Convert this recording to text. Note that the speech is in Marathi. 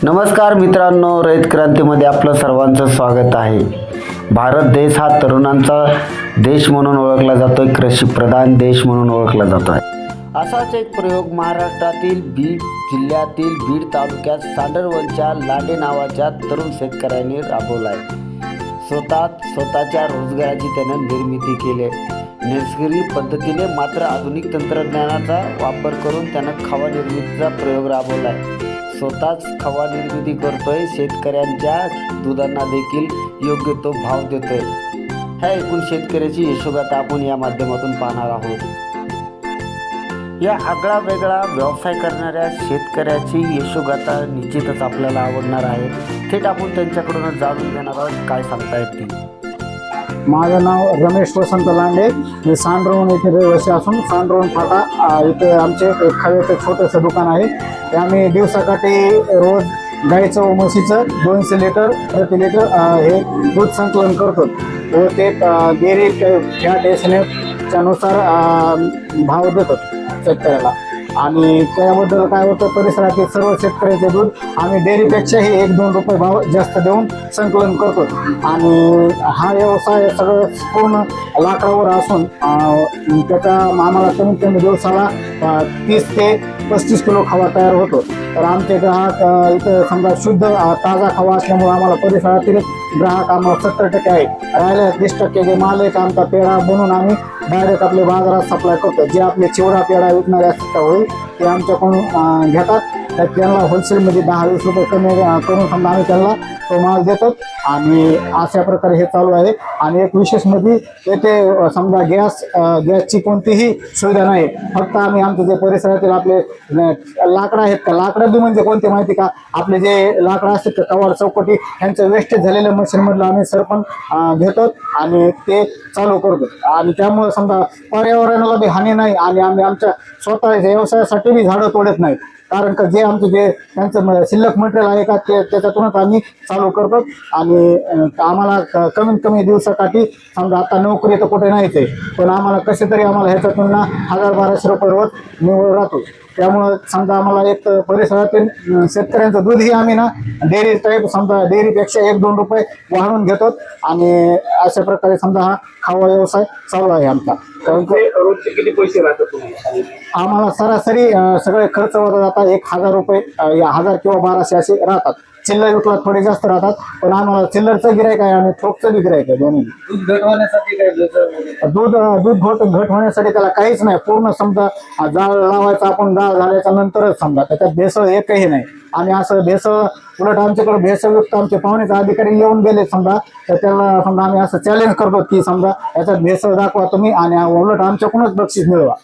नमस्कार मित्रांनो, रयत क्रांतीमध्ये आपलं सर्वांचं स्वागत आहे। भारत देश हा तरुणांचा देश म्हणून ओळखला जातोय, कृषी प्रधान देश म्हणून ओळखला जातोय। असाच एक प्रयोग महाराष्ट्रातील बीड जिल्ह्यातील बीड तालुक्यात सांडरवनच्या लांडे नावाच्या तरुण शेतकऱ्यांनी राबवला आहे। स्वतःच्या रोजगाराची त्याने निर्मिती केली। नैसर्गिक पद्धतीने मात्र आधुनिक तंत्रज्ञानाचा वापर करून त्यानं खवा निर्मितीचा प्रयोग राबवला आहे। स्वतःच खवा निर्मिती करतोय, शेतकऱ्यांच्या दुधांना देखील योग्य तो भाव देतोय। ह्या एकूण शेतकऱ्याची यशोगाथा आपण या माध्यमातून पाहणार आहोत। या आगळा वेगळा व्यवसाय करणाऱ्या शेतकऱ्याची यशोगाथा निश्चितच आपल्याला आवडणार आहे। थेट आपण त्यांच्याकडून जाणून घेणार आहोत काय सांगतायत ती। माझं नाव रमेश वसंत लांडे, मी सांडरवण येथे रहिवासी असून सांडरवण फाटा इथे आमचे खव्याचं छोटंसं दुकान आहे। ते आम्ही दिवसाकाठी रोज गाईचं व म्हशीचं 200 लिटर प्रति लिटर हे दूध संकलन करतो व ते डेअरी फॅट एसएनएफच्या नुसार भाव देतो शेतकऱ्याला। आणि त्याबद्दल काय होतं, परिसरातील सर्व शेतकऱ्याचे दूध आम्ही डेअरीपेक्षाही 1-2 रुपये भाव जास्त देऊन संकलन करतो। आणि हा व्यवसाय सगळं पूर्ण लाकडावर असून त्याचा आम्हाला कमीत कमी दिवसाला 30 ते 35 किलो खवा तयार होतो। तर आमचे ग्राहक इथं समजा शुद्ध ताजा खवा असल्यामुळे आम्हाला परिसरातील ग्राहक आम्हाला 70% आहे। राहिल्या 30% जे माल आहे आमचा पेढा बनवून आम्ही डायरेक्ट आपल्या बाजारात सप्लाय करतो। जे आपले चिवडा पेढा विकणारे असतात होईल ते आमच्याकडून घेतात, तर त्यांना होलसेलमध्ये 10-20 रुपये कमी करून समजा आम्ही त्यांना तो माल देतो। आणि अशा प्रकारे हे चालू आहे। आणि एक विशेष म्हणजे येथे समजा गॅसची कोणतीही सुविधा नाही, फक्त आम्ही आमचे जे परिसरातील आपले लाकडं आहेत का, लाकडं बी म्हणजे कोणते माहिती का, आपले जे लाकडं असतात का कवाड चौकटी यांचं वेस्टेज झालेलं मशीनमधलं आम्ही सरपण घेतो आणि ते चालू करतो। आणि त्यामुळे समजा पर्यावरणाला बी हानी नाही आणि आम्ही आमच्या स्वतःच्या व्यवसायासाठी बी झाडं तोडत नाही, कारण का जे आमचं जे त्यांचं शिल्लक मटेरियल आहे का ते त्याच्यातूनच आम्ही चालू करतो। आणि आम्हाला कमीत कमी दिवसाकाठी समजा आता नोकरी तर कुठे नाहीच आहे, पण आम्हाला कसे तरी आम्हाला ह्याच्यातून 1000-1200 रुपये रोज निवड राहतो। त्यामुळं समजा आम्हाला एक परिसरातील शेतकऱ्यांचं दूधही आम्ही डेअरी टाईप समजा डेअरीपेक्षा 1-2 रुपये वाढवून घेतो। आणि अशा प्रकारे समजा हा खावा व्यवसाय चालू आहे आमचा। कारण रोजचे किती पैसे राहतात तुम्हाला? आम्हाला सरासरी सगळे खर्च होता जातात 1000 रुपये, 1000 किंवा 1200 असे राहतात। चिल्लर विकला थोडे जास्त राहतात, पण आम्हाला चिल्लरचं गिरायक आहे आणि ठोकचं बी गिरायक आहे दोन्ही। दूध घट होण्यासाठी काय दूध घट होण्यासाठी त्याला काहीच नाही, पूर्ण समजा जाळ लावायचा आपण, जाळ झाल्याच्या नंतरच समजा त्याच्यात भेसळ एकही नाही। आणि असं भेसळ उलट आमच्याकडे भेसळयुक्त आमचे पाहुणेचे अधिकारी येऊन गेले समजा, तर त्याला समजा आम्ही असं चॅलेंज करतो की समजा याच्यात भेसळ दाखवा तुम्ही आणि उलट आमच्याकडूनच बक्षीस मिळवा।